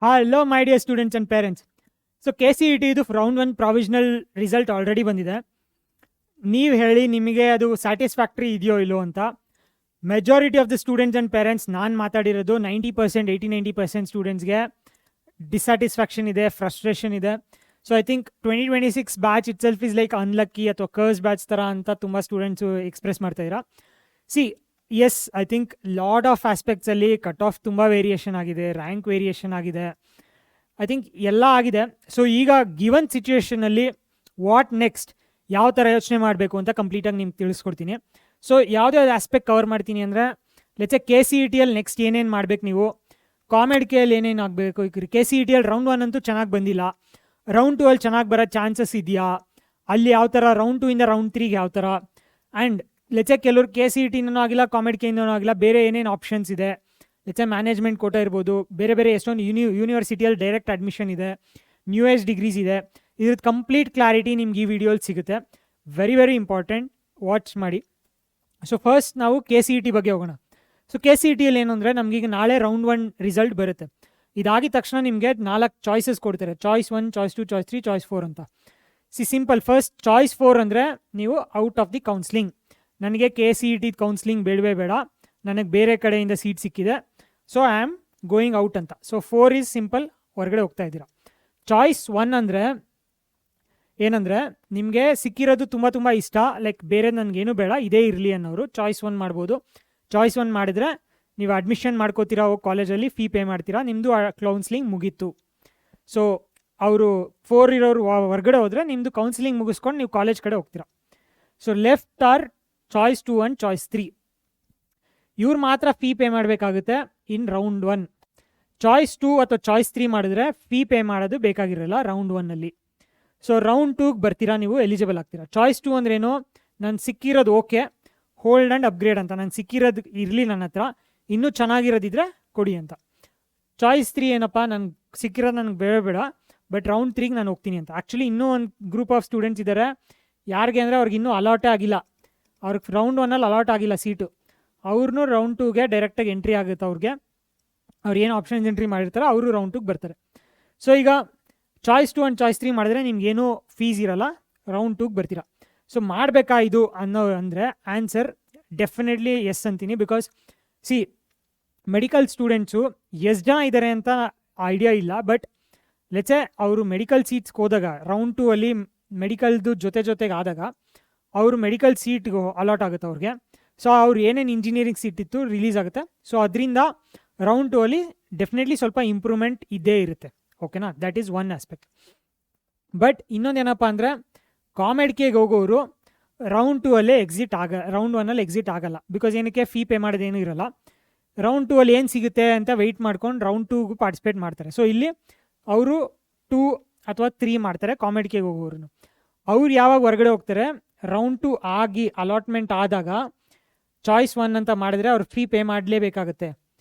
Hello, my dear students and parents. So KCET ಇದು round 1 provisional result already ಬಂದಿದೆ. ನೀವು ಹೇಳಿ ನಿಮಗೆ ಅದು ಸ್ಯಾಟಿಸ್ಫ್ಯಾಕ್ಟ್ರಿ ಇದೆಯೋ ಇಲ್ಲೋ ಅಂತ. Majority of the students and parents ನಾನು ಮಾತಾಡಿರೋದು 90%, 80-90% ಸ್ಟೂಡೆಂಟ್ಸ್ಗೆ ಡಿಸ್ಸ್ಯಾಟಿಸ್ಫ್ಯಾಕ್ಷನ್ ಇದೆ, ಫ್ರಸ್ಟ್ರೇಷನ್ ಇದೆ. So I think 2026 batch itself is like unlucky ಅಥವಾ ಕರ್ಸ್ ಬ್ಯಾಚ್ ಥರ ಅಂತ ತುಂಬ ಸ್ಟೂಡೆಂಟ್ಸು ಎಕ್ಸ್ಪ್ರೆಸ್ ಮಾಡ್ತಾಯಿದ್ದೀರಾ. See yes, I think lot of ಆಸ್ಪೆಕ್ಟ್ಸಲ್ಲಿ ಕಟ್ ಆಫ್ ತುಂಬ ವೇರಿಯೇಷನ್ ಆಗಿದೆ, ರ್ಯಾಂಕ್ ವೇರಿಯೇಷನ್ ಆಗಿದೆ, ಐ ಥಿಂಕ್ ಎಲ್ಲ ಆಗಿದೆ. ಸೊ ಈಗ ಗಿವನ್ ಸಿಚುವೇಷನಲ್ಲಿ ವಾಟ್ ನೆಕ್ಸ್ಟ್, ಯಾವ ಥರ ಯೋಚನೆ ಮಾಡಬೇಕು ಅಂತ ಕಂಪ್ಲೀಟಾಗಿ ನಿಮ್ಗೆ ತಿಳಿಸ್ಕೊಡ್ತೀನಿ. ಸೊ ಯಾವುದೇ ಆಸ್ಪೆಕ್ಟ್ ಕವರ್ ಮಾಡ್ತೀನಿ ಅಂದರೆ, ಲೆಟ್ಸ್ KCETಯಲ್ಲಿ ನೆಕ್ಸ್ಟ್ ಏನೇನು ಮಾಡಬೇಕು, ನೀವು ಕಾಮೆಡ್ ಕೆಯಲ್ಲಿ ಏನೇನು ಆಗಬೇಕು. ಈಗ KCETಯಲ್ಲಿ ರೌಂಡ್ 1 ಅಂತೂ ಚೆನ್ನಾಗಿ ಬಂದಿಲ್ಲ, ರೌಂಡ್ 2 ಅಲ್ಲಿ ಚೆನ್ನಾಗಿ ಬರೋ ಚಾನ್ಸಸ್ ಇದೆಯಾ, ಅಲ್ಲಿ ಯಾವ ಥರ ರೌಂಡ್ 2 ಇಂದ ರೌಂಡ್ 3ಗೆ ಯಾವ ಥರ, ಆ್ಯಂಡ್ ಲೆಟ್ಸ್ ಕೆಲವ್ರು KCETನೂ ಆಗಿಲ್ಲ, ಕಾಮೆಡ್ ಕೆಯಿಂದನೂ ಆಗಿಲ್ಲ, ಬೇರೆ ಏನೇನು ಆಪ್ಷನ್ಸ್ ಇದೆ, ಲೆಟ್ಸ್ ಮ್ಯಾನೇಜ್ಮೆಂಟ್ ಕೋಟ ಇರ್ಬೋದು, ಬೇರೆ ಬೇರೆ ಎಷ್ಟೊಂದು ಯೂನಿವರ್ಸಿಟಿಯಲ್ಲಿ ಡೈರೆಕ್ಟ್ ಅಡ್ಮಿಷನ್ ಇದೆ, ನ್ಯೂಯೆಸ್ಟ್ ಡಿಗ್ರೀಸ್ ಇದೆ. ಇದ್ರದ್ದು ಕಂಪ್ಲೀಟ್ ಕ್ಲಾರಿಟಿ ನಿಮ್ಗೆ ಈ ವಿಡಿಯೋಲಿ ಸಿಗುತ್ತೆ. ವೆರಿ ವೆರಿ ಇಂಪಾರ್ಟೆಂಟ್, ವಾಚ್ ಮಾಡಿ. ಸೊ ಫಸ್ಟ್ ನಾವು KCET ಬಗ್ಗೆ ಹೋಗೋಣ. ಸೊ KCETಯಲ್ಲಿ ಏನು ಅಂದರೆ, ನಮಗೀಗ ನಾಳೆ ರೌಂಡ್ 1 ರಿಸಲ್ಟ್ ಬರುತ್ತೆ. ಇದಾಗಿದ ತಕ್ಷಣ ನಿಮಗೆ 4 ಚಾಯ್ಸಸ್ ಕೊಡ್ತಾರೆ, ಚಾಯ್ಸ್ 1, ಚಾಯ್ಸ್ 2, ಚಾಯ್ಸ್ 3, ಚಾಯ್ಸ್ 4 ಅಂತ. ಸಿಂಪಲ್. ಫಸ್ಟ್ ಚಾಯ್ಸ್ 4 ಅಂದರೆ ನೀವು ಔಟ್ ಆಫ್ ದಿ ಕೌನ್ಸ್ಲಿಂಗ್. ನನಗೆ KCET ಕೌನ್ಸ್ಲಿಂಗ್ ಬೇಡವೇ ಬೇಡ, ನನಗೆ ಬೇರೆ ಕಡೆಯಿಂದ ಸೀಟ್ ಸಿಕ್ಕಿದೆ, so I am going out ಅಂತ. ಸೊ 4 ಈಸ್ ಸಿಂಪಲ್, ಹೊರಗಡೆ ಹೋಗ್ತಾ ಇದ್ದೀರಾ. ಚಾಯ್ಸ್ 1 ಅಂದರೆ ಏನಂದರೆ, ನಿಮಗೆ ಸಿಕ್ಕಿರೋದು ತುಂಬ ಇಷ್ಟ, ಲೈಕ್ ಬೇರೆ ನನಗೇನು ಬೇಡ, ಇದೇ ಇರಲಿ ಅನ್ನೋರು ಚಾಯ್ಸ್ 1 ಮಾಡ್ಬೋದು. ಚಾಯ್ಸ್ 1 ಮಾಡಿದರೆ ನೀವು ಅಡ್ಮಿಷನ್ ಮಾಡ್ಕೋತೀರಾ, ಹೋಗಿ ಕಾಲೇಜಲ್ಲಿ ಫೀ ಪೇ ಮಾಡ್ತೀರಾ, ನಿಮ್ಮದು ಕೌನ್ಸ್ಲಿಂಗ್ ಮುಗೀತು. ಸೊ ಅವರು 4 ಇರೋರು ಹೊರಗಡೆ ಹೋದರೆ ನಿಮ್ಮದು ಕೌನ್ಸಿಲಿಂಗ್ ಮುಗಿಸ್ಕೊಂಡು ನೀವು ಕಾಲೇಜ್ ಕಡೆ ಹೋಗ್ತೀರಾ. So left R choice 2 and choice 3. ಇವ್ರು ಮಾತ್ರ ಫೀ ಪೇ ಮಾಡಬೇಕಾಗುತ್ತೆ ಇನ್ ರೌಂಡ್ 1. ಚಾಯ್ಸ್ 2 ಅಥವಾ ಚಾಯ್ಸ್ 3 ಮಾಡಿದ್ರೆ ಫೀ ಪೇ ಮಾಡೋದು ಬೇಕಾಗಿರಲ್ಲ ರೌಂಡ್ 1ಅಲ್ಲಿ. ಸೊ ರೌಂಡ್ 2ಗೆ ಬರ್ತೀರಾ, ನೀವು ಎಲಿಜಿಬಲ್ ಆಗ್ತೀರಾ. ಚಾಯ್ಸ್ 2 ಅಂದ್ರೇನು, ನಾನು ಸಿಕ್ಕಿರೋದು ಓಕೆ, ಹೋಲ್ಡ್ ಆ್ಯಂಡ್ ಅಪ್ಗ್ರೇಡ್ ಅಂತ, ನಾನು ಸಿಕ್ಕಿರೋದು ಇರಲಿ ನನ್ನ ಹತ್ರ, ಇನ್ನೂ ಚೆನ್ನಾಗಿರೋದಿದ್ರೆ ಕೊಡಿ ಅಂತ. ಚಾಯ್ಸ್ 3 ಏನಪ್ಪ, ನನಗೆ ಸಿಕ್ಕಿರೋದು ನನಗೆ ಬೇಡ, ಬಟ್ ರೌಂಡ್ 3ಗೆ ನಾನು ಹೋಗ್ತೀನಿ ಅಂತ. ಆ್ಯಕ್ಚುಲಿ ಇನ್ನೂ ಒಂದು ಗ್ರೂಪ್ ಆಫ್ ಸ್ಟೂಡೆಂಟ್ಸ್ ಇದ್ದಾರೆ, ಯಾರಿಗೆ ಅಂದರೆ ಅವ್ರಿಗೆ ಇನ್ನೂ ಅಲಾಟೇ ಆಗಿಲ್ಲ, ಅವ್ರಿಗೆ ರೌಂಡ್ 1ಅಲ್ಲಿ ಅಲಾಟ್ ಆಗಿಲ್ಲ ಸೀಟು, ಅವ್ರನ್ನೂ ರೌಂಡ್ 2ಗೆ ಡೈರೆಕ್ಟಾಗಿ ಎಂಟ್ರಿ ಆಗುತ್ತೆ. ಅವ್ರಿಗೆ ಅವ್ರು ಏನು ಆಪ್ಷನ್ಸ್ ಎಂಟ್ರಿ ಮಾಡಿರ್ತಾರೆ ಅವರು ರೌಂಡ್ 2ಗೆ ಬರ್ತಾರೆ. ಸೊ ಈಗ ಚಾಯ್ಸ್ 2 ಆ್ಯಂಡ್ ಚಾಯ್ಸ್ 3 ಮಾಡಿದ್ರೆ ನಿಮ್ಗೇನು ಫೀಸ್ ಇರಲ್ಲ, ರೌಂಡ್ 2ಗೆ ಬರ್ತೀರಾ. ಸೊ ಮಾಡಬೇಕಾ ಇದು ಅನ್ನೋ ಅಂದರೆ ಆನ್ಸರ್ ಡೆಫಿನೆಟ್ಲಿ ಎಸ್ ಅಂತೀನಿ. ಬಿಕಾಸ್ ಸಿ, ಮೆಡಿಕಲ್ ಸ್ಟೂಡೆಂಟ್ಸು ಎಷ್ಟು ಜನ ಇದ್ದಾರೆ ಅಂತ ಐಡಿಯಾ ಇಲ್ಲ, ಬಟ್ ಲೆಟ್ಸೆ ಅವರು ಮೆಡಿಕಲ್ ಸೀಟ್ಸ್ಗೆ ಹೋದಾಗ ರೌಂಡ್ 2 ಅಲ್ಲಿ ಮೆಡಿಕಲ್ದು ಜೊತೆಗೆ ಆದಾಗ ಅವರು ಮೆಡಿಕಲ್ ಸೀಟ್ಗೆ ಅಲಾಟ್ ಆಗುತ್ತೆ ಅವ್ರಿಗೆ. ಸೊ ಅವ್ರು ಏನೇನು ಇಂಜಿನಿಯರಿಂಗ್ ಸೀಟ್ ಇತ್ತು ರಿಲೀಸ್ ಆಗುತ್ತೆ. ಸೊ ಅದರಿಂದ ರೌಂಡ್ 2 ಅಲ್ಲಿ ಡೆಫಿನೆಟ್ಲಿ ಸ್ವಲ್ಪ ಇಂಪ್ರೂವ್ಮೆಂಟ್ ಇದ್ದೇ ಇರುತ್ತೆ. ಓಕೆನಾ, that is one aspect. But ಇನ್ನೊಂದೇನಪ್ಪ ಅಂದರೆ, ಕಾಮೆಡ್ ಕೆಗೆ ಹೋಗೋರು ರೌಂಡ್ 2 ಅಲ್ಲೇ ರೌಂಡ್ 1ಅಲ್ಲಿ ಎಕ್ಸಿಟ್ ಆಗಲ್ಲ. ಬಿಕಾಸ್ ಏನಕ್ಕೆ, ಫೀ ಪೇ ಮಾಡೋದೇನೂ ಇರಲ್ಲ. ರೌಂಡ್ 2 ಅಲ್ಲಿ ಏನು ಸಿಗುತ್ತೆ ಅಂತ ವೆಯ್ಟ್ ಮಾಡ್ಕೊಂಡು ರೌಂಡ್ 2ಗೂ ಪಾರ್ಟಿಸಿಪೇಟ್ ಮಾಡ್ತಾರೆ. ಸೊ ಇಲ್ಲಿ ಅವರು 2 ಅಥವಾ 3 ಮಾಡ್ತಾರೆ ಕಾಮೆಡ್ ಕೆಗೆ ಹೋಗೋರು. ಅವ್ರು ಯಾವಾಗ ಹೊರಗಡೆ ಹೋಗ್ತಾರೆ, ರೌಂಡ್ 2 ಆಗಿ ಅಲಾಟ್ಮೆಂಟ್ ಆದಾಗ ಚಾಯ್ಸ್ 1 ಅಂತ ಮಾಡಿದ್ರೆ ಅವ್ರು ಫೀ ಪೇ ಮಾಡಲೇಬೇಕಾಗುತ್ತೆ.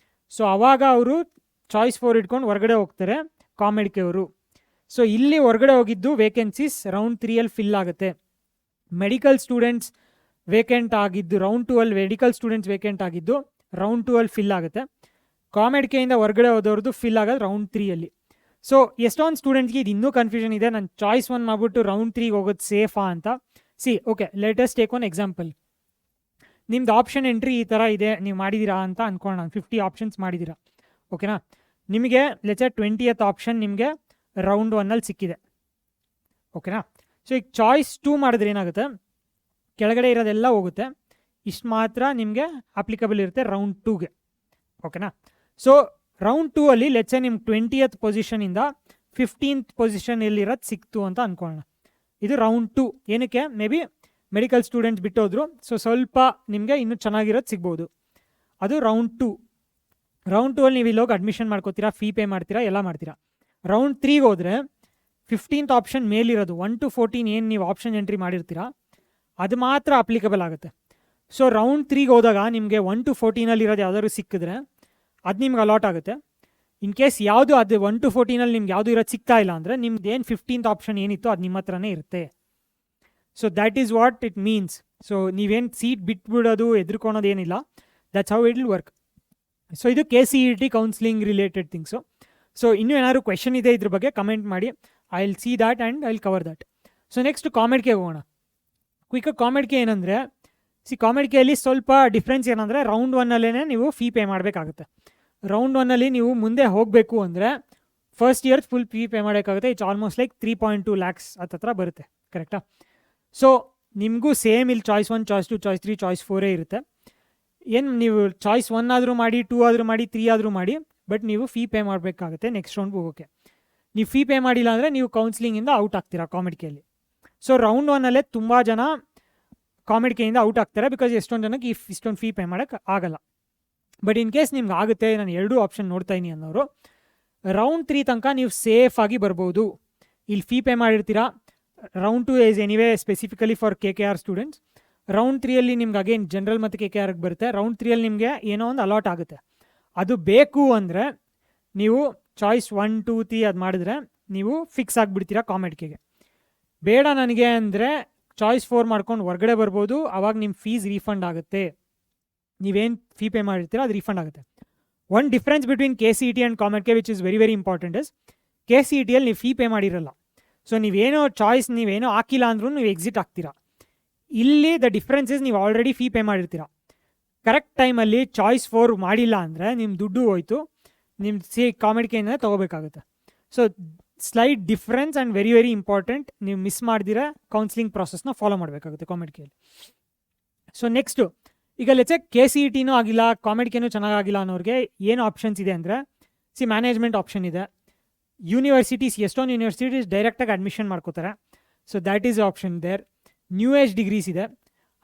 ಸೊ ಆವಾಗ ಅವರು ಚಾಯ್ಸ್ 4 ಇಟ್ಕೊಂಡು ಹೊರಗಡೆ ಹೋಗ್ತಾರೆ ಕಾಮೆಡ್ ಕೆ ಅವರು. ಸೊ ಇಲ್ಲಿ ಹೊರಗಡೆ ಹೋಗಿದ್ದು ವೇಕೆನ್ಸೀಸ್ ರೌಂಡ್ 3ಅಲ್ಲಿ ಫಿಲ್ ಆಗುತ್ತೆ. ಮೆಡಿಕಲ್ ಸ್ಟೂಡೆಂಟ್ಸ್ ವೇಕೆಂಟ್ ಆಗಿದ್ದು ರೌಂಡ್ 2 ಅಲ್ಲಿ, ಮೆಡಿಕಲ್ ಸ್ಟೂಡೆಂಟ್ಸ್ ವೇಕೆಂಟ್ ಆಗಿದ್ದು ರೌಂಡ್ 2 ಅಲ್ಲಿ ಫಿಲ್ ಆಗುತ್ತೆ. ಕಾಮೆಡ್ ಕೆಯಿಂದ ಹೊರಗಡೆ ಹೋದವ್ರದ್ದು ಫಿಲ್ ಆಗೋದು ರೌಂಡ್ 3ಅಲ್ಲಿ. ಸೊ ಎಷ್ಟೊಂದು ಸ್ಟೂಡೆಂಟ್ಗೆ ಇದು ಇನ್ನೂ ಕನ್ಫ್ಯೂಷನ್ ಇದೆ, ನಾನು ಚಾಯ್ಸ್ 1 ಮಾಡಿಬಿಟ್ಟು ರೌಂಡ್ 3ಗೆ ಹೋಗೋದು ಸೇಫಾ ಅಂತ. See okay, let's take one example. ನಿಮ್ದು ಆಪ್ಷನ್ ಎಂಟ್ರಿ ಈ ಥರ ಇದೆ, ನೀವು ಮಾಡಿದ್ದೀರಾ ಅಂತ ಅಂದ್ಕೊಳ್ಳೋಣ, 50 ಆಪ್ಷನ್ಸ್ ಮಾಡಿದ್ದೀರಾ. ಓಕೆನಾ, ನಿಮಗೆ ಲೆಟ್ಸ್ 20th ಆಪ್ಷನ್ ನಿಮಗೆ ರೌಂಡ್ 1ಅಲ್ಲಿ ಸಿಕ್ಕಿದೆ. ಓಕೆನಾ, ಸೊ ಈಗ ಚಾಯ್ಸ್ 2 ಮಾಡಿದ್ರೆ ಏನಾಗುತ್ತೆ, ಕೆಳಗಡೆ ಇರೋದೆಲ್ಲ ಹೋಗುತ್ತೆ, ಇಷ್ಟು ಮಾತ್ರ ನಿಮಗೆ ಅಪ್ಲಿಕಬಲ್ ಇರುತ್ತೆ ರೌಂಡ್ 2ಗೆ. ಓಕೆನಾ, ಸೊ ರೌಂಡ್ 2 ಅಲ್ಲಿ ಲೆಟ್ಸ್ ನಿಮ್ಮ 20th ಪೊಸಿಷನಿಂದ 15th ಪೊಸಿಷನ್ ಎಲ್ಲಿರೋದು ಸಿಕ್ತು ಅಂತ ಅಂದ್ಕೊಳ್ಳೋಣ. ಇದು ರೌಂಡ್ 2. ಏನಕ್ಕೆ, ಮೇ ಬಿ ಮೆಡಿಕಲ್ ಸ್ಟೂಡೆಂಟ್ಸ್ ಬಿಟ್ಟೋದ್ರು, ಸೊ ಸ್ವಲ್ಪ ನಿಮಗೆ ಇನ್ನೂ ಚೆನ್ನಾಗಿರೋದು ಸಿಗ್ಬೋದು. ಅದು ರೌಂಡ್ 2. ರೌಂಡ್ 2 ಅಲ್ಲಿ ನೀವು ಇಲ್ಲಿ ಹೋಗಿ ಅಡ್ಮಿಷನ್ ಮಾಡ್ಕೋತೀರಾ, ಫೀ ಪೇ ಮಾಡ್ತೀರಾ, ಎಲ್ಲ ಮಾಡ್ತೀರಾ. ರೌಂಡ್ 3ಗೆ ಹೋದರೆ 15th ಆಪ್ಷನ್ ಮೇಲಿರೋದು 1 to 14 ಏನು ನೀವು ಆಪ್ಷನ್ ಎಂಟ್ರಿ ಮಾಡಿರ್ತೀರಾ ಅದು ಮಾತ್ರ ಅಪ್ಲಿಕಬಲ್ ಆಗುತ್ತೆ. ಸೊ ರೌಂಡ್ 3ಗೆ ಹೋದಾಗ ನಿಮಗೆ 1 to 14 ಇರೋದು ಯಾವ್ದಾದ್ರು ಸಿಕ್ಕಿದ್ರೆ ಅದು ನಿಮ್ಗೆ ಅಲಾಟ್ ಆಗುತ್ತೆ. ಇನ್ ಕೇಸ್ ಯಾವುದು ಅದು 1 to 14 ನಿಮ್ಗೆ ಯಾವುದು ಇರೋದು ಸಿಗ್ತಾ ಇಲ್ಲ ಅಂದರೆ ನಿಮ್ದು ಏನು 15th ಆಪ್ಷನ್ ಏನಿತ್ತು ಅದು ನಿಮ್ಮ ಹತ್ರನೇ ಇರುತ್ತೆ. So that is what it means. So ನೀವೇನು ಸೀಟ್ ಬಿಟ್ಬಿಡೋದು ಎದುರ್ಕೊಳೋದು ಏನಿಲ್ಲ, that's how it will work. So ಇದು KCET counselling related things. So ಇನ್ನೂ ಏನಾದ್ರು ಕ್ವೆಶನ್ ಇದೆ ಇದ್ರ ಬಗ್ಗೆ ಕಮೆಂಟ್ ಮಾಡಿ, I will see that and I will cover that. So next ಕಾಮೆಡ್ಗೆ ಹೋಗೋಣ. ಕ್ವಿಕ್ ಕಾಮೆಡ್ಗೆ ಏನಂದರೆ, ಕಾಮೆಡ್ಗೆಯಲ್ಲಿ ಸ್ವಲ್ಪ ಡಿಫ್ರೆನ್ಸ್ ಏನಂದರೆ ರೌಂಡ್ 1ಅಲ್ಲೇ ನೀವು ಫೀ ಪೇ ಮಾಡಬೇಕಾಗುತ್ತೆ. ರೌಂಡ್ 1ಅಲ್ಲಿ ನೀವು ಮುಂದೆ ಹೋಗಬೇಕು ಅಂದರೆ first year full fee pay ಮಾಡೋಕ್ಕಾಗುತ್ತೆ. ಇಟ್ಸ್ ಆಲ್ಮೋಸ್ಟ್ ಲೈಕ್ 3.2 lakhs ಹತ್ರ ಬರುತ್ತೆ, ಕರೆಕ್ಟಾ? ಸೊ ನಿಮಗೂ ಸೇಮ್ ಇಲ್ಲಿ ಚಾಯ್ಸ್ 1, ಚಾಯ್ಸ್ 2, ಚಾಯ್ಸ್ 3, ಚಾಯ್ಸ್ 4 ಇರುತ್ತೆ. ಏನು ನೀವು ಚಾಯ್ಸ್ 1 ಆದರೂ ಮಾಡಿ, 2 ಆದರೂ ಮಾಡಿ, 3 ಆದರೂ ಮಾಡಿ, ಬಟ್ ನೀವು ಫೀ ಪೇ ಮಾಡಬೇಕಾಗುತ್ತೆ ನೆಕ್ಸ್ಟ್ ರೌಂಡ್ಗೆ ಹೋಗೋಕ್ಕೆ. ನೀವು ಫೀ ಪೇ ಮಾಡಿಲ್ಲ ಅಂದರೆ ನೀವು ಕೌನ್ಸಿಲಿಂಗಿಂದ ಔಟ್ ಆಗ್ತೀರಾ ಕಾಮೆಡ್ಕೆಯಲ್ಲಿ. ಸೊ ರೌಂಡ್ 1ಅಲ್ಲೇ ತುಂಬ ಜನ ಕಾಮೆಡ್ಕೆಯಿಂದ ಔಟ್ ಆಗ್ತಾರೆ, ಬಿಕಾಸ್ ಎಷ್ಟೊಂದು ಜನಕ್ಕೆ ಇಷ್ಟೊಂದು ಫೀ ಪೇ ಮಾಡೋಕ್ಕೆ ಆಗಲ್ಲ. ಬಟ್ ಇನ್ ಕೇಸ್ ನಿಮ್ಗೆ ಆಗುತ್ತೆ, ನಾನು 2 ಆಪ್ಷನ್ ನೋಡ್ತಾ ಇದ್ದೀನಿ ಅನ್ನೋರು, ರೌಂಡ್ 3 ತನಕ ನೀವು ಸೇಫಾಗಿ ಬರ್ಬೋದು. ಇಲ್ಲಿ ಫೀ ಪೇ ಮಾಡಿರ್ತೀರಾ. Round 2 is anyway specifically for KKR students. Round 3ಅಲ್ಲಿ ನಿಮ್ಗೆ ಅಗೇನ್ ಜನರಲ್ ಮತ್ತು KKRಗೆ ಬರುತ್ತೆ. ರೌಂಡ್ 3ಅಲ್ಲಿ ನಿಮಗೆ ಏನೋ ಒಂದು ಅಲಾಟ್ ಆಗುತ್ತೆ. ಅದು ಬೇಕು ಅಂದರೆ ನೀವು ಚಾಯ್ಸ್ 1, 2, 3 ಅದು ಮಾಡಿದ್ರೆ ನೀವು ಫಿಕ್ಸ್ ಆಗಿಬಿಡ್ತೀರಾ ಕಾಮೆಡ್ಕೆಗೆ. ಬೇಡ ನನಗೆ ಅಂದರೆ ಚಾಯ್ಸ್ 4 ಮಾಡ್ಕೊಂಡು ಹೊರಗಡೆ ಬರ್ಬೋದು. ಆವಾಗ ನಿಮ್ಮ ಫೀಸ್ ರೀಫಂಡ್ ಆಗುತ್ತೆ. ನೀವೇನು ಫೀ ಪೇ ಮಾಡಿರ್ತೀರ ಅದು ರೀಫಂಡ್ ಆಗುತ್ತೆ. One difference between KCET and COMEDK which is very very important is, KCETಯಲ್ಲಿ ನೀವು ಫೀ ಪೇ ಮಾಡಿರಲ್ಲ. ಸೊ ನೀವೇನೋ ಚಾಯ್ಸ್ ನೀವೇನೋ ಹಾಕಿಲ್ಲ ಅಂದ್ರೂ ನೀವು ಎಕ್ಸಿಟ್ ಆಗ್ತೀರಾ. ಇಲ್ಲಿ ದ ಡಿಫ್ರೆನ್ಸ್ ಇಸ್ ನೀವು ಆಲ್ರೆಡಿ ಫೀ ಪೇ ಮಾಡಿರ್ತೀರ. ಕರೆಕ್ಟ್ ಟೈಮಲ್ಲಿ ಚಾಯ್ಸ್ 4 ಮಾಡಿಲ್ಲ ಅಂದರೆ ನಿಮ್ಮ ದುಡ್ಡು ಹೋಯ್ತು, ನಿಮ್ಮ ಕಾಮೆಡ್ಕೆಯಿಂದ ತೊಗೋಬೇಕಾಗುತ್ತೆ. So slight difference and very very important. ನೀವು ಮಿಸ್ ಮಾಡಿದಿರ ಕೌನ್ಸಿಲಿಂಗ್ ಪ್ರಾಸೆಸ್ನ ಫಾಲೋ ಮಾಡಬೇಕಾಗುತ್ತೆ ಕಾಮೆಡ್ಕೆಯಲ್ಲಿ. ಸೊ ನೆಕ್ಸ್ಟು, ಈಗ ಲೆಟ್ಸ್ KCETನೂ ಆಗಿಲ್ಲ, ಕಾಮೆಡ್ಕೆನೂ ಚೆನ್ನಾಗಿಲ್ಲ ಅನ್ನೋರಿಗೆ ಏನು ಆಪ್ಷನ್ಸ್ ಇದೆ ಅಂದರೆ, ಮ್ಯಾನೇಜ್ಮೆಂಟ್ ಆಪ್ಷನ್ ಇದೆ. ಯೂನಿವರ್ಸಿಟೀಸ್, ಎಷ್ಟೊಂದು ಯೂನಿವರ್ಸಿಟೀಸ್ ಡೈರೆಕ್ಟಾಗಿ ಅಡ್ಮಿಷನ್ ಮಾಡ್ಕೋತಾರೆ. So that is option there. New age degrees ಇದೆ.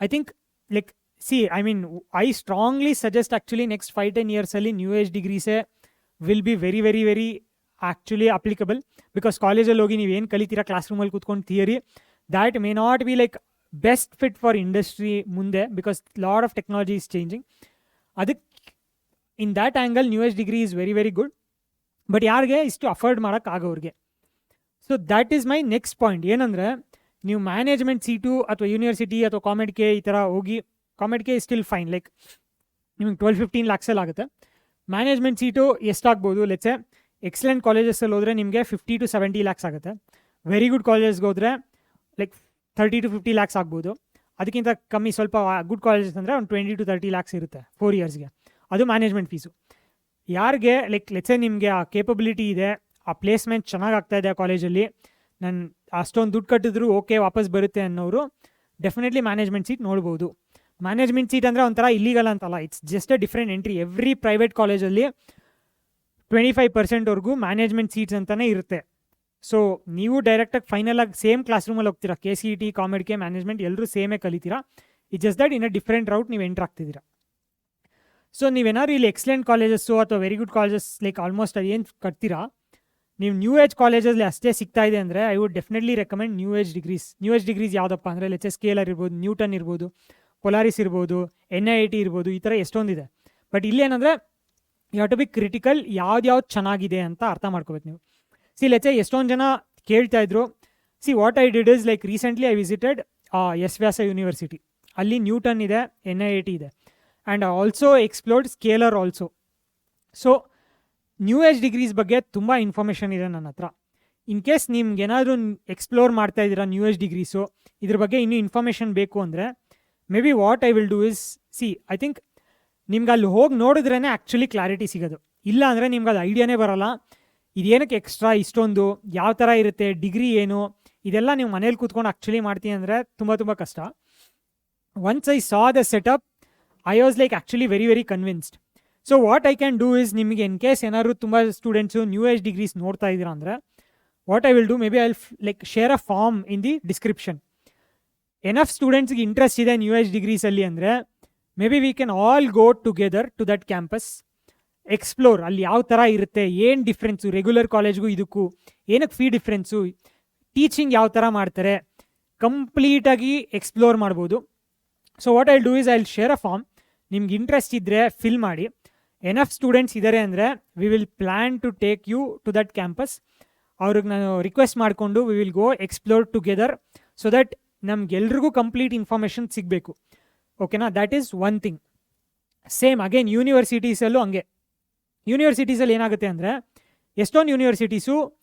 I think like I strongly suggest actually next 5-10 ಇಯರ್ಸಲ್ಲಿ ನ್ಯೂ ಏಜ್ ಡಿಗ್ರೀಸೇ will be very very very actually applicable. Because ಕಾಲೇಜಲ್ಲಿ ಹೋಗಿ ನೀವು ಏನು ಕಲಿತೀರಾ ಕ್ಲಾಸ್ ರೂಮಲ್ಲಿ ಕೂತ್ಕೊಂಡು theory, that may not be like best fit for industry ಮುಂದೆ, because lot of technology is changing. ಅದಕ್ಕೆ in that angle new age degree is very very good. But ಯಾರಿಗೆ ಇಷ್ಟು ಅಫೋರ್ಡ್ ಮಾಡೋಕ್ಕಾಗೋರಿಗೆ. So that is my next point. ಏನಂದರೆ, ನೀವು management seat ಅಥವಾ university ಅಥವಾ ಕಾಮೆಡ್ಕೆ ಈ ಥರ ಹೋಗಿ, ಕಾಮೆಡ್ಕೆ ಸ್ಟಿಲ್ ಫೈನ್, ಲೈಕ್ ನಿಮಗೆ 12-15 lakhs ಆಗುತ್ತೆ. ಮ್ಯಾನೇಜ್ಮೆಂಟ್ ಸೀಟು ಎಷ್ಟಾಗ್ಬೋದು, ಲೆಟ್ಸೆ ಎಕ್ಸಲೆಂಟ್ ಕಾಲೇಜಸಲ್ಲಿ ಹೋದರೆ ನಿಮಗೆ 50 to 70 lakhs ಆಗುತ್ತೆ. ವೆರಿ ಗುಡ್ ಕಾಲೇಜಸ್ಗೆ ಹೋದರೆ ಲೈಕ್ 30 to 50 lakhs ಆಗ್ಬೋದು. ಅದಕ್ಕಿಂತ ಕಮ್ಮಿ ಸ್ವಲ್ಪ ಗುಡ್ ಕಾಲೇಜಸ್ ಅಂದರೆ ಒಂದು 20 to 30 lakhs ಇರುತ್ತೆ 4 yearsಗೆ. ಅದು ಮ್ಯಾನೇಜ್ಮೆಂಟ್ ಫೀಸು. ಯಾರಿಗೆ ಲೈಕ್ ಲೆಟ್ಸೆ ನಿಮಗೆ ಆ ಕೇಪಬಿಲಿಟಿ ಇದೆ, ಆ ಪ್ಲೇಸ್ಮೆಂಟ್ ಚೆನ್ನಾಗಿ ಆಗ್ತಾಯಿದೆ ಆ ಕಾಲೇಜಲ್ಲಿ, ನಾನು ಅಷ್ಟೊಂದು ದುಡ್ಡು ಕಟ್ಟಿದ್ರು ಓಕೆ ವಾಪಸ್ ಬರುತ್ತೆ ಅನ್ನೋರು ಡೆಫಿನೆಟ್ಲಿ ಮ್ಯಾನೇಜ್ಮೆಂಟ್ ಸೀಟ್ ನೋಡ್ಬೋದು. ಮ್ಯಾನೇಜ್ಮೆಂಟ್ ಸೀಟ್ ಅಂದರೆ ಒಂಥರ ಇಲ್ಲಿಗಲ್ ಅಂತಲ್ಲ, it's just a different entry. Every private ಕಾಲೇಜಲ್ಲಿ 25% ಮ್ಯಾನೇಜ್ಮೆಂಟ್ ಸೀಟ್ಸ್ ಅಂತಲೇ ಇರುತ್ತೆ. ಸೊ ನೀವು ಡೈರೆಕ್ಟಾಗಿ ಫೈನಲಾಗಿ ಸೇಮ್ ಕ್ಲಾಸ್ ರೂಮಲ್ಲಿ ಹೋಗ್ತೀರಾ. KCET, ಕಾಮೆಡ್ಕೆ, ಮ್ಯಾನೇಜ್ಮೆಂಟ್ ಎಲ್ಲರೂ ಸೇಮೇ ಕಲಿತೀರಾ. It just that in a different route ನೀವು ಎಂಟ್ರ್ ಆಗ್ತಿದ್ದೀರಾ. ಸೊ ನೀವೇನಾದ್ರು ಇಲ್ಲಿ ಎಕ್ಸಲೆಂಟ್ ಕಾಲೇಜಸ್ಸು ಅಥವಾ very good colleges like almost ಅದು ಏನು ಕಟ್ತೀರಾ, ನೀವು ನ್ಯೂ ಏಜ್ ಕಾಲೇಜಲ್ಲಿ ಅಷ್ಟೇ ಸಿಗ್ತಾ ಇದೆ ಅಂದರೆ I would definitely recommend new age degrees. New age degrees ಯಾವುದಪ್ಪ ಅಂದರೆ ಲೆಟ್ಸ್ ಸ್ಕೇಲರ್ ಇರ್ಬೋದು, ನ್ಯೂಟನ್ ಇರ್ಬೋದು, ಪೊಲಾರಿಸ್ ಇರ್ಬೋದು, NIIT ಇರ್ಬೋದು, ಈ ಥರ ಎಷ್ಟೊಂದಿದೆ. ಬಟ್ ಇಲ್ಲೇನಂದರೆ you have to be critical, ಯಾವ್ದು ಚೆನ್ನಾಗಿದೆ ಅಂತ ಅರ್ಥ ಮಾಡ್ಕೋಬೇಕು ನೀವು. ಲೆಟ್ಸ್ ಎಷ್ಟೊಂದು ಜನ ಕೇಳ್ತಾ ಇದ್ರು. What I did is like recently I visited S Vyasa university. ಅಲ್ಲಿ ನ್ಯೂಟನ್ ಇದೆ, NIIT ಇದೆ, and also explored Scaler also. So new age degrees ಬಗ್ಗೆ ತುಂಬ ಇನ್ಫಾರ್ಮೇಷನ್ ಇದೆ ನನ್ನ ಹತ್ರ. ಇನ್ ಕೇಸ್ ನಿಮ್ಗೆ ಏನಾದರೂ ಎಕ್ಸ್ಪ್ಲೋರ್ ಮಾಡ್ತಾ ಇದ್ದೀರಾ ನ್ಯೂ ಏಜ್ ಡಿಗ್ರೀಸು, ಇದ್ರ ಬಗ್ಗೆ ಇನ್ನೂ ಇನ್ಫಾರ್ಮೇಷನ್ ಬೇಕು ಅಂದರೆ maybe what I will do is I think ನಿಮ್ಗೆ ಅಲ್ಲಿ ಹೋಗಿ ನೋಡಿದ್ರೇ ಆ್ಯಕ್ಚುಲಿ ಕ್ಲಾರಿಟಿ ಸಿಗೋದು. ಇಲ್ಲ ಅಂದರೆ ನಿಮ್ಗೆ ಅದು ಐಡಿಯಾನೇ ಬರೋಲ್ಲ. ಇದೇನಕ್ಕೆ ಎಕ್ಸ್ಟ್ರಾ ಇಷ್ಟೊಂದು, ಯಾವ ಥರ ಇರುತ್ತೆ, ಡಿಗ್ರಿ ಏನು, ಇದೆಲ್ಲ ನೀವು ಮನೇಲಿ ಕೂತ್ಕೊಂಡು ಆ್ಯಕ್ಚುಲಿ ಮಾಡ್ತೀನಿ ಅಂದರೆ ತುಂಬ ತುಂಬ ಕಷ್ಟ. Once I saw the setup I was like actually very very convinced. So what I can do is, ನಿಮಗೆ ಇನ್ ಕೇಸ್ ಏನಾದ್ರು ತುಂಬ ಸ್ಟೂಡೆಂಟ್ಸು ನ್ಯೂ ಏಜ್ ಡಿಗ್ರೀಸ್ ನೋಡ್ತಾ ಇದ್ದೀರಾ ಅಂದರೆ what I will do, maybe I will like share a form in the description. Enough ಸ್ಟೂಡೆಂಟ್ಸ್ಗೆ interest ಇದೆ new age ಡಿಗ್ರೀಸಲ್ಲಿ ಅಂದರೆ maybe we can all go together to that campus, explore ಅಲ್ಲಿ ಯಾವ ಥರ ಇರುತ್ತೆ, ಏನು ಡಿಫ್ರೆನ್ಸು ರೆಗ್ಯುಲರ್ ಕಾಲೇಜ್ಗೂ ಇದಕ್ಕೂ, ಏನಕ್ಕೆ ಫೀ ಡಿಫ್ರೆನ್ಸು, ಟೀಚಿಂಗ್ ಯಾವ ಥರ ಮಾಡ್ತಾರೆ, ಕಂಪ್ಲೀಟಾಗಿ ಎಕ್ಸ್ಪ್ಲೋರ್ ಮಾಡ್ಬೋದು. So what I do is I will share a form. ನಿಮ್ಗೆ ಇಂಟ್ರೆಸ್ಟ್ ಇದ್ದರೆ ಫಿಲ್ ಮಾಡಿ. ಎನಫ್ ಸ್ಟೂಡೆಂಟ್ಸ್ ಇದ್ದಾರೆ ಅಂದರೆ we will plan to take you to that campus. ಅವ್ರಿಗೆ ನಾನು ರಿಕ್ವೆಸ್ಟ್ ಮಾಡಿಕೊಂಡು we will go explore together so that ನಮ್ಗೆಲ್ರಿಗೂ complete information ಸಿಗಬೇಕು. ಓಕೆನಾ, that is one thing. Same again ಯೂನಿವರ್ಸಿಟೀಸಲ್ಲೂ ಹಂಗೆ. ಯೂನಿವರ್ಸಿಟೀಸಲ್ಲಿ ಏನಾಗುತ್ತೆ ಅಂದರೆ ಎಷ್ಟೊಂದು ಯೂನಿವರ್ಸಿಟೀಸು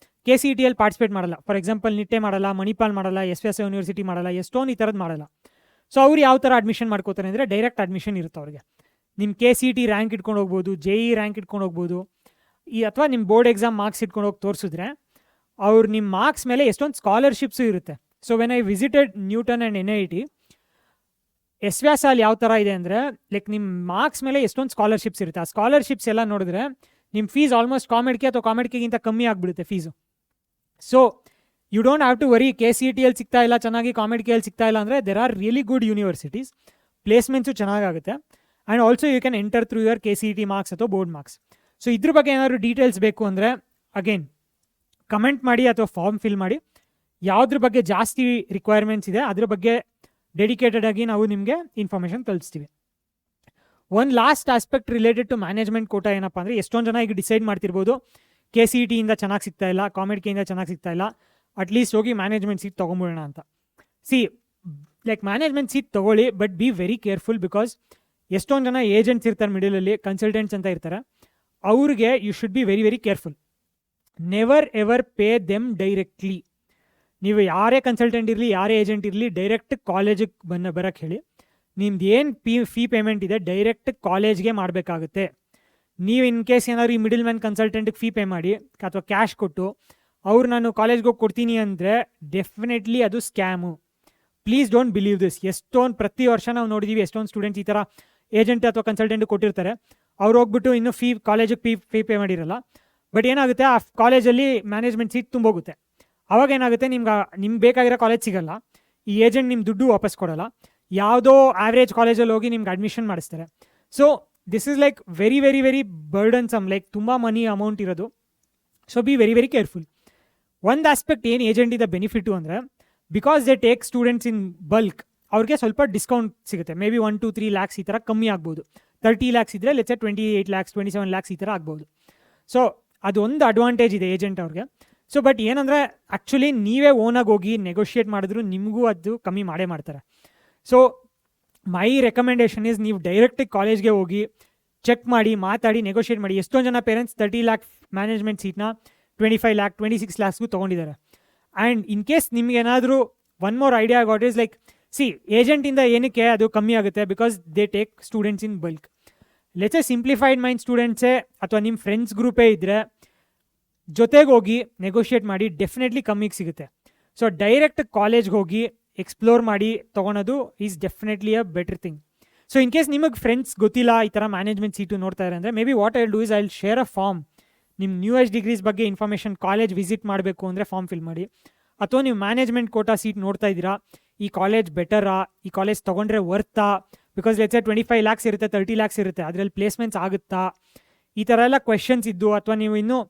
KCETಯಲ್ಲಿ ಪಾರ್ಟಿಸಿಪೇಟ್ ಮಾಡಲ್ಲ. ಫಾರ್ ಎಕ್ಸಾಂಪಲ್ ನಿಟ್ಟೆ ಮಾಡಲ್ಲ, ಮಣಿಪಾಲ್ ಮಾಡಲ್ಲ, SVS ಯೂನಿವರ್ಸಿಟಿ ಮಾಡಲ್ಲ, ಎಷ್ಟೊಂದು ಈ ಥರದ್ದು ಮಾಡಲ್ಲ. ಸೊ ಅವ್ರು ಯಾವ ಥರ ಅಡ್ಮಿಷನ್ ಮಾಡ್ಕೋತಾರೆ ಅಂದರೆ ಡೈರೆಕ್ಟ್ ಅಡ್ಮಿಷನ್ ಇರುತ್ತೆ ಅವ್ರಿಗೆ. ನಿಮ್ಮ KCET ರ್ಯಾಂಕ್ ಇಟ್ಕೊಂಡು ಹೋಗ್ಬೋದು, JEE ರ್ಯಾಂಕ್ ಇಟ್ಕೊಂಡು ಹೋಗ್ಬೋದು, ಅಥವಾ ನಿಮ್ಮ ಬೋರ್ಡ್ ಎಕ್ಸಾಮ್ ಮಾರ್ಕ್ಸ್ ಇಟ್ಕೊಂಡು ಹೋಗಿ ತೋರಿಸಿದ್ರೆ ಅವ್ರು ನಿಮ್ಮ ಮಾರ್ಕ್ಸ್ ಮೇಲೆ ಎಷ್ಟೊಂದು ಸ್ಕಾಲರ್ಶಿಪ್ಸು ಇರುತ್ತೆ. So when I visited Newton and NIT, SVS ಅಲ್ಲಿ ಯಾವ ಥರ ಇದೆ ಅಂದರೆ ಲೈಕ್ ನಿಮ್ಮ ಮಾರ್ಕ್ಸ್ ಮೇಲೆ ಎಷ್ಟೊಂದು ಸ್ಕಾಲರ್ಶಿಪ್ಸ್ ಇರುತ್ತೆ. ಆ ಸ್ಕಾಲರ್ಶಿಪ್ಸ್ ಎಲ್ಲ ನೋಡಿದ್ರೆ ನಿಮ್ಮ ಫೀಸ್ ಆಲ್ಮೋಸ್ಟ್ ಕಾಮೆಡ್ಗೆ ಅಥವಾ ಕಾಮೆಡ್ಗೆಗಿಂತ ಕಮ್ಮಿ ಆಗಿಬಿಡುತ್ತೆ fees. So you don't have to worry KCETಯಲ್ಲಿ ಸಿಗ್ತಾ ಇಲ್ಲ ಚೆನ್ನಾಗಿ, ಕಾಮೆಡ್ಗೆಯಲ್ಲಿ ಸಿಗ್ತಾ ಇಲ್ಲ ಅಂದರೆ there are really good universities, placements ಚೆನ್ನಾಗುತ್ತೆ. And also you can enter through your KCET marks ಅಥವಾ ಬೋರ್ಡ್ ಮಾರ್ಕ್ಸ್. ಸೊ ಇದ್ರ ಬಗ್ಗೆ ಏನಾದರೂ ಡೀಟೇಲ್ಸ್ ಬೇಕು ಅಂದರೆ ಅಗೇನ್ ಕಮೆಂಟ್ ಮಾಡಿ ಅಥವಾ ಫಾರ್ಮ್ ಫಿಲ್ ಮಾಡಿ. ಯಾವುದ್ರ ಬಗ್ಗೆ ಜಾಸ್ತಿ ರಿಕ್ವೈರ್ಮೆಂಟ್ಸ್ ಇದೆ ಅದ್ರ ಬಗ್ಗೆ ಡೆಡಿಕೇಟೆಡ್ ಆಗಿ ನಾವು ನಿಮಗೆ ಇನ್ಫಾರ್ಮೇಷನ್ ಕಳಿಸ್ತೀವಿ. ಒಂದು last aspect related to management quota ಏನಪ್ಪ ಅಂದರೆ ಎಷ್ಟೊಂದು ಜನ ಈಗ ಡಿಸೈಡ್ ಮಾಡ್ತಿರ್ಬೋದು KCETಯಿಂದ ಚೆನ್ನಾಗಿ ಸಿಗ್ತಾ ಇಲ್ಲ, ಕಾಮೆಡ್ಕೆಯಿಂದ ಚೆನ್ನಾಗಿ ಸಿಗ್ತಾ ಇಲ್ಲ, ಅಟ್ಲೀಸ್ಟ್ ಹೋಗಿ ಮ್ಯಾನೇಜ್ಮೆಂಟ್ ಸೀಟ್ ತೊಗೊಂಬಿಡೋಣ ಅಂತ. ಲೈಕ್ ಮ್ಯಾನೇಜ್ಮೆಂಟ್ ಸೀಟ್ ತೊಗೊಳ್ಳಿ, but be very careful, because ಎಷ್ಟೊಂದು ಜನ ಏಜೆಂಟ್ಸ್ ಇರ್ತಾರೆ ಮಿಡಲಲ್ಲಿ, ಕನ್ಸಲ್ಟೆಂಟ್ಸ್ ಅಂತ ಇರ್ತಾರೆ, ಅವ್ರಿಗೆ you should be very very careful. Never ever pay them directly. ನೀವು ಯಾರೇ ಕನ್ಸಲ್ಟೆಂಟ್ ಇರಲಿ, ಯಾರೇ ಏಜೆಂಟ್ ಇರಲಿ, ಡೈರೆಕ್ಟ್ ಕಾಲೇಜಿಗೆ ಬರೋಕ್ಕೆ ಹೇಳಿ. ನಿಮ್ದು ಏನು ಫೀ ಪೇಮೆಂಟ್ ಇದೆ ಡೈರೆಕ್ಟ್ ಕಾಲೇಜ್ಗೆ ಮಾಡಬೇಕಾಗುತ್ತೆ. ನೀವು ಇನ್ ಕೇಸ್ ಏನಾದ್ರು ಈ ಮಿಡಲ್ ಮ್ಯಾನ್ ಕನ್ಸಲ್ಟೆಂಟ್ಗೆ ಫೀ ಪೇ ಮಾಡಿ ಅಥವಾ ಕ್ಯಾಶ್ ಕೊಟ್ಟು ಅವ್ರು ನಾನು ಕಾಲೇಜ್ಗೆ ಹೋಗಿ ಕೊಡ್ತೀನಿ ಅಂದರೆ ಡೆಫಿನೆಟ್ಲಿ ಅದು scam. Please don't believe this. ಎಷ್ಟೊಂದು ಪ್ರತಿ ವರ್ಷ ನಾವು ನೋಡಿದ್ದೀವಿ, ಎಷ್ಟೊಂದು ಸ್ಟೂಡೆಂಟ್ಸ್ ಈ ಥರ ಏಜೆಂಟ್ ಅಥವಾ ಕನ್ಸಲ್ಟೆಂಟ್ ಕೊಟ್ಟಿರ್ತಾರೆ, ಅವ್ರು ಹೋಗ್ಬಿಟ್ಟು ಇನ್ನೂ ಕಾಲೇಜಿಗೆ ಫೀ ಪೇ ಮಾಡಿರಲ್ಲ. ಬಟ್ ಏನಾಗುತ್ತೆ, ಆ ಕಾಲೇಜಲ್ಲಿ ಮ್ಯಾನೇಜ್ಮೆಂಟ್ ಸೀಟ್ ತುಂಬೋಗುತ್ತೆ. ಅವಾಗ ಏನಾಗುತ್ತೆ, ನಿಮ್ಗೆ ಬೇಕಾಗಿರೋ ಕಾಲೇಜ್ ಸಿಗಲ್ಲ, ಈ ಏಜೆಂಟ್ ನಿಮ್ಮ ದುಡ್ಡು ವಾಪಸ್ ಕೊಡಲ್ಲ, ಯಾವುದೋ ಆವ್ರೇಜ್ ಕಾಲೇಜಲ್ಲಿ ಹೋಗಿ ನಿಮ್ಗೆ ಅಡ್ಮಿಷನ್ ಮಾಡಿಸ್ತಾರೆ. So this is like very very very ಬರ್ಡನ್ಸಮ್, like ತುಂಬ ಮನಿ ಅಮೌಂಟ್ ಇರೋದು. So B very very careful. ಒಂದು ಆಸ್ಪೆಕ್ಟ್ ಏನು ಏಜೆಂಟಿಂದ ಬೆನಿಫಿಟು ಅಂದರೆ because they take students in bulk, ಅವ್ರಿಗೆ ಸ್ವಲ್ಪ ಡಿಸ್ಕೌಂಟ್ ಸಿಗುತ್ತೆ. ಮೇ ಬಿ 1 to 3 lakhs ಈ ಥರ ಕಮ್ಮಿ ಆಗ್ಬೋದು. 30 lakhs ಇದ್ದರೆ ಲೆಟ್ಸ್ 28 lakhs 27 lakhs ಈ ಥರ ಆಗ್ಬೋದು. ಸೊ ಅದೊಂದು ಅಡ್ವಾಂಟೇಜ್ ಇದೆ ಏಜೆಂಟ್ ಅವ್ರಿಗೆ. ಸೊ ಬಟ್ ಏನಂದರೆ ಆ್ಯಕ್ಚುಲಿ ನೀವೇ ಓನಾಗಿ ಹೋಗಿ ನೆಗೋಷಿಯೇಟ್ ಮಾಡಿದ್ರು ನಿಮಗೂ ಅದು ಕಮ್ಮಿ ಮಾಡೇ ಮಾಡ್ತಾರೆ. ಸೊ ಮೈ ರೆಕಮೆಂಡೇಷನ್ ಈಸ್ ನೀವು ಡೈರೆಕ್ಟಾಗಿ ಕಾಲೇಜ್ಗೆ ಹೋಗಿ ಚೆಕ್ ಮಾಡಿ, ಮಾತಾಡಿ, ನೆಗೋಷಿಯೇಟ್ ಮಾಡಿ. ಎಷ್ಟೊಂದು ಜನ ಪೇರೆಂಟ್ಸ್ 30 lakh ಮ್ಯಾನೇಜ್ಮೆಂಟ್ ಸೀಟ್ನ 25 lakh 26 lakhsಗೂ ತೊಗೊಂಡಿದ್ದಾರೆ. ಆ್ಯಂಡ್ ಇನ್ ಕೇಸ್ ನಿಮ್ಗೆ ಏನಾದರೂ one more idea got is like ಏಜೆಂಟಿಂದ ಏನಕ್ಕೆ ಅದು ಕಮ್ಮಿ ಆಗುತ್ತೆ, because they take students in bulk. Let's simplified mind ಸ್ಟೂಡೆಂಟ್ಸೇ ಅಥವಾ ನಿಮ್ಮ ಫ್ರೆಂಡ್ಸ್ ಗ್ರೂಪೇ ಇದ್ದರೆ ಜೊತೆಗೆ ಹೋಗಿ ನೆಗೋಷಿಯೇಟ್ ಮಾಡಿ, ಡೆಫಿನೆಟ್ಲಿ ಕಮ್ಮಿಗೆ ಸಿಗುತ್ತೆ. ಸೊ ಡೈರೆಕ್ಟ್ ಕಾಲೇಜ್ಗೆ ಹೋಗಿ ಎಕ್ಸ್ಪ್ಲೋರ್ ಮಾಡಿ ತೊಗೊಳೋದು is definitely a better thing. So in case ನಿಮಗೆ ಫ್ರೆಂಡ್ಸ್ ಗೊತ್ತಿಲ್ಲ ಈ ಥರ ಮ್ಯಾನೇಜ್ಮೆಂಟ್ ಸೀಟು ನೋಡ್ತಾ ಇದ್ದಾರೆ ಅಂದರೆ maybe what I do is I share a form. ನಿಮ್ಮ ನ್ಯೂಯೆಸ್ಟ್ ಡಿಗ್ರೀಸ್ ಬಗ್ಗೆ ಇನ್ಫಾರ್ಮೇಷನ್ ಕಾಲೇಜ್ ವಿಸಿಟ್ ಮಾಡಬೇಕು ಅಂದರೆ ಫಾರ್ಮ್ ಫಿಲ್ ಮಾಡಿ. ಅಥವಾ ನೀವು ಮ್ಯಾನೇಜ್ಮೆಂಟ್ ಕೋಟಾ ಸೀಟ್ ನೋಡ್ತಾ ಇದ್ದೀರಾ, ಈ ಕಾಲೇಜ್ ಬೆಟರಾ, ಈ ಕಾಲೇಜ್ ತೊಗೊಂಡ್ರೆ ವರ್ತಾ, ಬಿಕಾಸ್ ಲೆಟ್ಸ್ 25 lakhs ಇರುತ್ತೆ, 30 lakhs ಇರುತ್ತೆ, ಅದರಲ್ಲಿ ಪ್ಲೇಸ್ಮೆಂಟ್ಸ್ ಆಗುತ್ತಾ, ಈ ಥರ ಎಲ್ಲ ಕ್ವೆಶನ್ಸ್ ಇದ್ದು, ಅಥವಾ ನೀವು ಇನ್ನೂ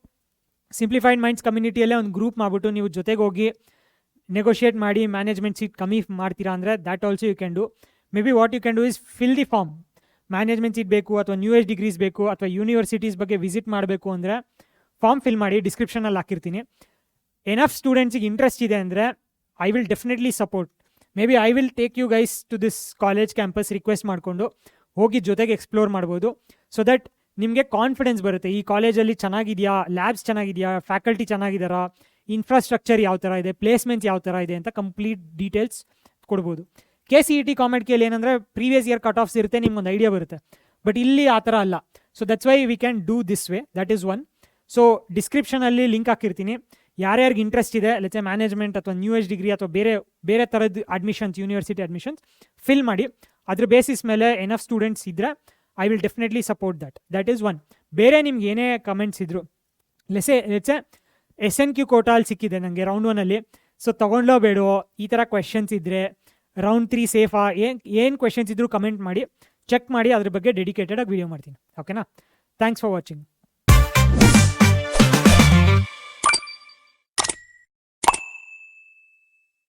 ಸಿಂಪ್ಲಿಫೈಡ್ ಮೈಂಡ್ಸ್ ಕಮ್ಯುನಿಟಿಯಲ್ಲೇ ಒಂದು ಗ್ರೂಪ್ ಮಾಡಿಬಿಟ್ಟು ನೀವು ಜೊತೆಗೆ ಹೋಗಿ ನೆಗೋಷಿಯೇಟ್ ಮಾಡಿ ಮ್ಯಾನೇಜ್ಮೆಂಟ್ ಸೀಟ್ ಕಮ್ಮಿ ಮಾಡ್ತೀರಾ ಅಂದರೆ that also you can do. Maybe what you can do is fill the form. Management seat ಬೇಕು ಅಥವಾ ನ್ಯೂಯೆಸ್ಟ್ ಡಿಗ್ರೀಸ್ ಬೇಕು ಅಥವಾ ಯೂನಿವರ್ಸಿಟೀಸ್ ಬಗ್ಗೆ ವಿಸಿಟ್ ಮಾಡಬೇಕು ಅಂದರೆ ಫಾರ್ಮ್ ಫಿಲ್ ಮಾಡಿ, ಡಿಸ್ಕ್ರಿಪ್ಷನಲ್ಲಿ ಹಾಕಿರ್ತೀನಿ. ಎನಫ್ ಸ್ಟೂಡೆಂಟ್ಸಿಗೆ ಇಂಟ್ರೆಸ್ಟ್ ಇದೆ ಅಂದರೆ I will definitely support. Maybe I will take you guys to this college campus request ಮಾಡಿಕೊಂಡು ಹೋಗಿ ಜೊತೆಗೆ ಎಕ್ಸ್ಪ್ಲೋರ್ ಮಾಡ್ಬೋದು. ಸೊ ದಟ್ ನಿಮಗೆ ಕಾನ್ಫಿಡೆನ್ಸ್ ಬರುತ್ತೆ, ಈ ಕಾಲೇಜಲ್ಲಿ ಚೆನ್ನಾಗಿದೆಯಾ, ಲ್ಯಾಬ್ಸ್ ಚೆನ್ನಾಗಿದೆಯಾ, ಫ್ಯಾಕಲ್ಟಿ ಚೆನ್ನಾಗಿದ್ದಾರಾ, ಇನ್ಫ್ರಾಸ್ಟ್ರಕ್ಚರ್ ಯಾವ ಥರ ಇದೆ, ಪ್ಲೇಸ್ಮೆಂಟ್ಸ್ ಯಾವ ಥರ ಇದೆ ಅಂತ ಕಂಪ್ಲೀಟ್ ಡೀಟೇಲ್ಸ್ ಕೊಡ್ಬೋದು. KCET ಕಾಮೆಡ್ಕೆಯಲ್ಲಿ ಏನಂದರೆ ಪ್ರೀವಿಯಸ್ ಇಯರ್ ಕಟ್ ಆಫ್ಸ್ ಇರುತ್ತೆ, ನಿಮ್ಗೊಂದು ಐಡಿಯಾ ಬರುತ್ತೆ. ಬಟ್ ಇಲ್ಲಿ ಆ ಥರ ಅಲ್ಲ. So that's why we can do this way, that is one. So ಡಿಸ್ಕ್ರಿಪ್ಷನಲ್ಲಿ ಲಿಂಕ್ ಹಾಕಿರ್ತೀನಿ. ಯಾರ್ಯಾರಿಗೆ ಇಂಟ್ರೆಸ್ಟ್ ಇದೆ, ಲೆಟ್ಸ್ ಮ್ಯಾನೇಜ್ಮೆಂಟ್ ಅಥವಾ ನ್ಯೂಯೆಸ್ಟ್ ಡಿಗ್ರಿ ಅಥವಾ ಬೇರೆ ಥರದ್ದು ಅಡ್ಮಿಷನ್ಸ್, ಯೂನಿವರ್ಸಿಟಿ ಅಡ್ಮಿಷನ್ಸ್ ಫಿಲ್ ಮಾಡಿ. ಅದ್ರ ಬೇಸಿಸ್ ಮೇಲೆ ಎನಫ್ ಸ್ಟೂಡೆಂಟ್ಸ್ ಇದ್ದರೆ I will definitely support that is one. ಬೇರೆ ನಿಮ್ಗೆ ಏನೇ ಕಮೆಂಟ್ಸ್ ಇದ್ರು, ಲೆಟ್ಸ್ SNQ ಕೋಟಾಲ್ ಸಿಕ್ಕಿದೆ ನನಗೆ ರೌಂಡ್ 1ಅಲ್ಲಿ, ಸೊ ತೊಗೊಂಡ್ಲೋ ಬೇಡೋ, ಈ ಥರ ಕ್ವೆಶನ್ಸ್ ಇದ್ದರೆ ರೌಂಡ್ 3 ಸೇಫಾ, ಏನು ಕ್ವೆಶನ್ಸ್ ಇದ್ದರೂ ಕಮೆಂಟ್ ಮಾಡಿ, ಚೆಕ್ ಮಾಡಿ, ಅದ್ರ ಬಗ್ಗೆ ಡೆಡಿಕೇಟೆಡಾಗಿ ವೀಡಿಯೋ ಮಾಡ್ತೀನಿ. ಓಕೆನಾ? Thanks for watching.